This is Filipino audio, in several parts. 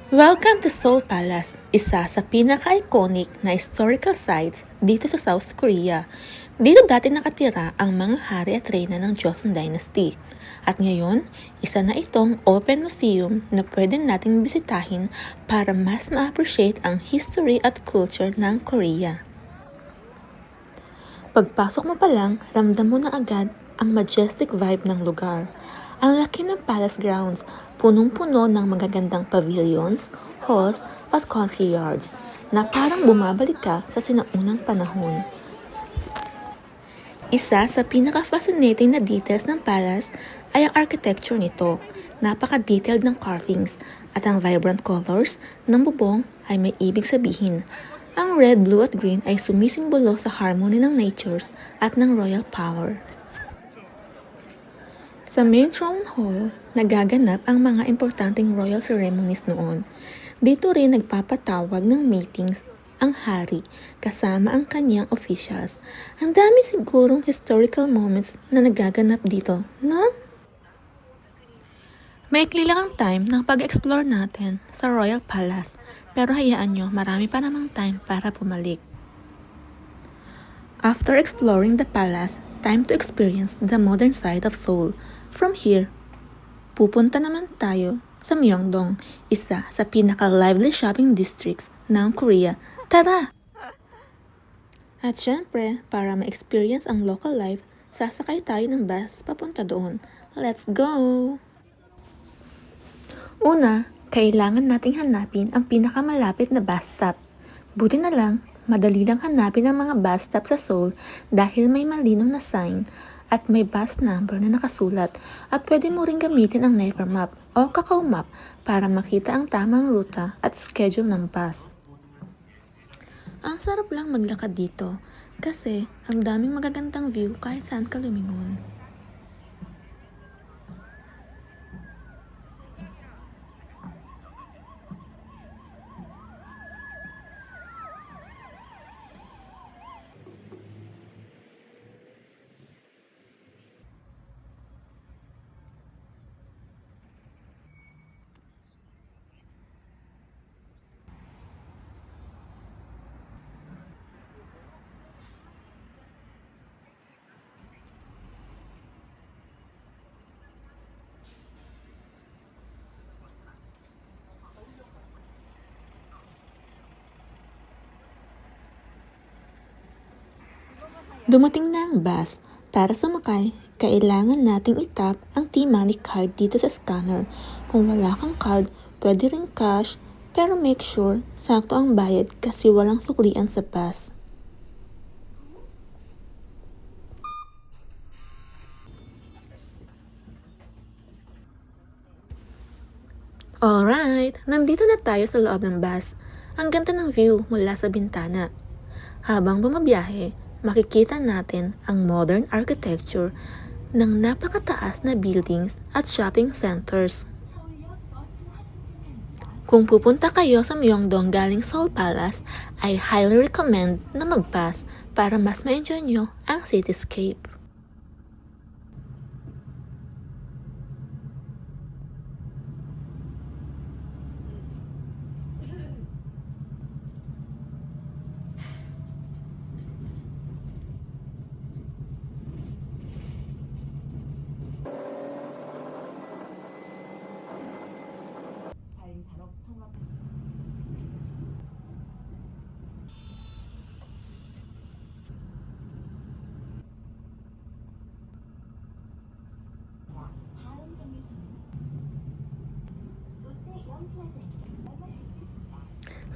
Welcome to Seoul Palace, isa sa pinaka-iconic na historical sites dito sa South Korea. Dito dati nakatira ang mga hari at reyna ng Joseon Dynasty. At ngayon, isa na itong open museum na pwede nating bisitahin para mas ma-appreciate ang history at culture ng Korea. Pagpasok mo pa lang, ramdam mo na agad ang majestic vibe ng lugar. Ang laki ng palace grounds, punong-puno ng magagandang pavilions, halls at country yards na parang bumabalik ka sa sinaunang panahon. Isa sa pinaka-fascinating na details ng palace ay ang architecture nito. Napaka-detailed ng carvings at ang vibrant colors ng bubong ay may ibig sabihin. Ang red, blue at green ay sumisimbolo sa harmony ng natures at ng royal power. Sa main throne hall, nagaganap ang mga importanteng royal ceremonies noon. Dito rin nagpapatawag ng meetings ang hari kasama ang kanyang officials. Ang dami sigurong historical moments na nagaganap dito, no? Maikli lang ang time ng pag-explore natin sa Royal Palace, pero hayaan nyo, marami pa namang time para bumalik. After exploring the palace, time to experience the modern side of Seoul. From here, pupunta naman tayo sa Myeongdong, isa sa pinaka-lively shopping districts ng Korea. Tara! At syempre, para ma-experience ang local life, sasakay tayo ng bus papunta doon. Let's go! Una, kailangan nating hanapin ang pinakamalapit na bus stop. Buti na lang, madali lang hanapin ang mga bus stop sa Seoul dahil may malinaw na sign at may bus number na nakasulat at pwede mo rin gamitin ang Naver Map o Kakao Map para makita ang tamang ruta at schedule ng bus. Ang sarap lang maglakad dito kasi ang daming magagandang view kahit saan ka lumingon. Dumating na ang bus. Para sumakay, kailangan nating itap ang T-Money card dito sa scanner. Kung wala kang card, pwede rin cash, pero make sure sakto ang bayad kasi walang suklian sa bus. Alright, nandito na tayo sa loob ng bus. Ang ganda ng view mula sa bintana. Habang bumabiyahe, makikita natin ang modern architecture ng napakataas na buildings at shopping centers. Kung pupunta kayo sa Myeongdong galing Seoul Palace, I highly recommend na mag-bus para mas ma-enjoy nyo ang cityscape.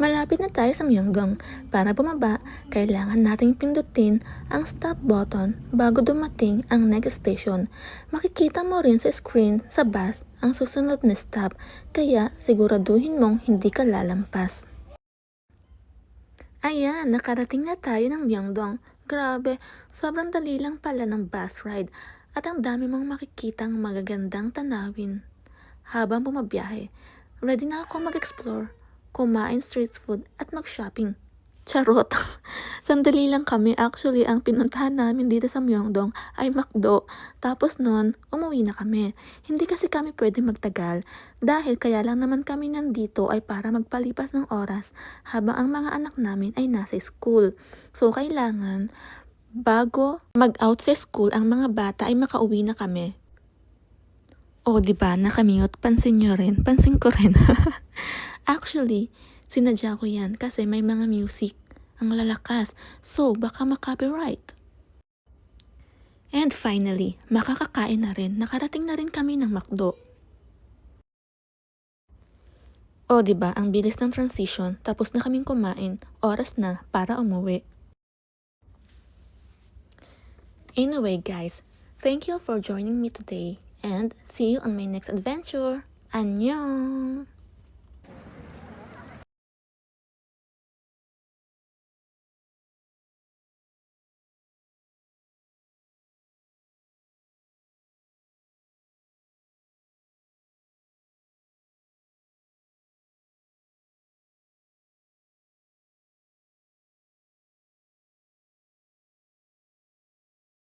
Malapit na tayo sa Myeongdong. Para bumaba, kailangan nating pindutin ang stop button bago dumating ang next station. Makikita mo rin sa screen sa bus ang susunod na stop, kaya siguraduhin mong hindi ka lalampas. Ayan, nakarating na tayo ng Myeongdong. Grabe, sobrang dali lang pala ng bus ride at ang dami mong makikitang magagandang tanawin. Habang bumabiyahe, ready na ako mag-explore, kumain street food at mag-shopping. Charot. Sandali lang kami. Actually, ang pinuntahan namin dito sa Myeongdong ay McDo. Tapos nun, umuwi na kami. Hindi kasi kami pwede magtagal dahil kaya lang naman kami nandito ay para magpalipas ng oras habang ang mga anak namin ay nasa school. So, kailangan bago mag-out sa school ang mga bata ay makauwi na kami. O, di ba? Nakamute. Pansin nyo rin. Pansin ko rin. Actually, sinadya ko yan kasi may mga music ang lalakas. So, baka makopyright. And finally, makakakain na rin. Nakarating na rin kami ng McDo. O, di ba? Ang bilis ng transition. Tapos na kaming kumain. Oras na para umuwi. Anyway, guys, thank you for joining me today and see you on my next adventure. Annyeong!